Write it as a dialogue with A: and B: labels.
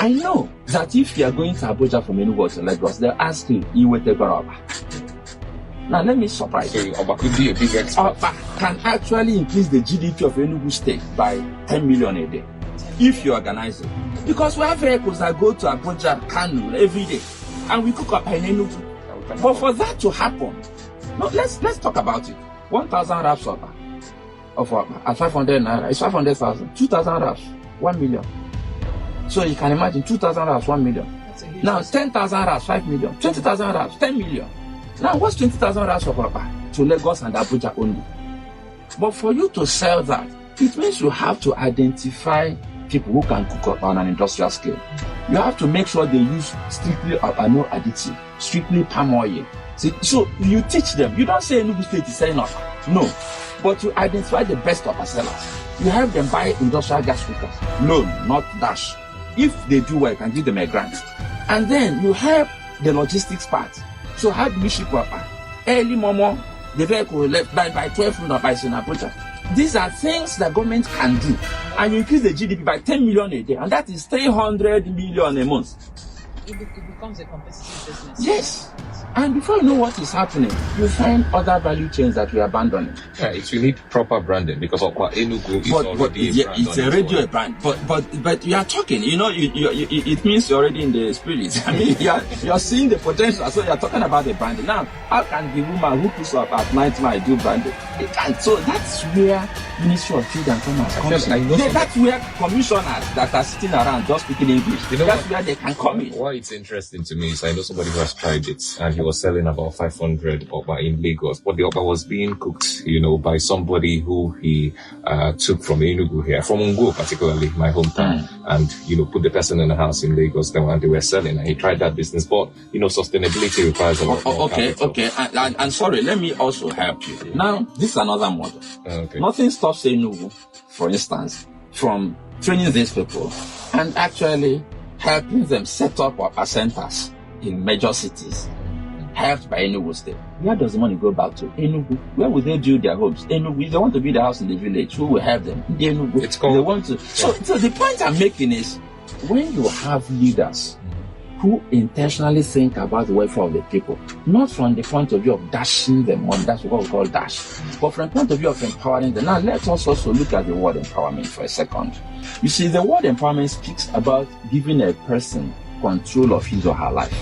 A: I know that if you are going to Abuja from Enugu to Lagos, they'll ask you, Okpa. Now let me surprise you.
B: Okpa could be a big export.
A: Okpa can actually increase the GDP of Enugu State by 10 million a day if you organize it. Because we have vehicles that go to Abuja, Kano every day, and we cook Okpa in Enugu. But for that to happen, no, let's talk about it. 1,000 wraps of Okpa at 500 naira, it's 500,000. 2,000 wraps, 1 million. So you can imagine 2,000 wraps, 1 million. Now 10,000 wraps, 5 million. 20,000 wraps, 10 million. Now what's 20,000 wraps of Okpa to Lagos and Abuja only? But for you to sell that, it means you have to identify people who can cook on an industrial scale. You have to make sure they use strictly no additive, strictly palm oil. See, so you teach them. You don't say Enugu State is selling Okpa. No. But you identify the best Okpa sellers. You have them buy industrial gas cookers. Loan, not dash. If they do well, you can give them a grant. And then you help the logistics part. So how do we ship Okpa? Early momo, the vehicle left by 12 noon by Abuja. These are things that government can do. And you increase the GDP by 10 million a day. And that is 300 million a month.
C: It becomes a competitive business.
A: Yes. And before you know what is happening, you find other value chains that we are abandoning.
B: Yeah, we need proper branding because Okpa Enugu is already a brand.
A: It's already a brand. But you are talking, it means you're already in the spirit. I mean, you're seeing the potential, so you're talking about the branding. Now, how can the woman who puts up at night do branding? It can't. So that's where Ministry of Food and Commerce comes in. That's where commissioners that are sitting around just speaking English, that's where they can come in.
B: Why it's interesting to me is I know somebody who has tried it and he was selling about 500 Okpa in Lagos, but the Okpa was being cooked, by somebody who he took from Enugu here, from Oguego particularly, my hometown, and put the person in a house in Lagos and they were selling, and he tried that business, but sustainability requires a lot more capital.
A: Okay, and sorry, let me also help you. Now, this is another model.
B: Okay.
A: Nothing stops Enugu, for instance, from training these people and actually helping them set up Okpa centers in major cities, helped by Enugu State. Where does the money go back to? Enugu. Where will they build their homes? Enugu. If they want to build a house in the village, who will help them? The Enugu.
B: It's called.
A: They want to. So the point I'm making is, when you have leaders who intentionally think about the welfare of the people, not from the point of view of dashing them on, that's what we call dash, but from the point of view of empowering them. Now, let us also look at the word empowerment for a second. You see, the word empowerment speaks about giving a person control of his or her life.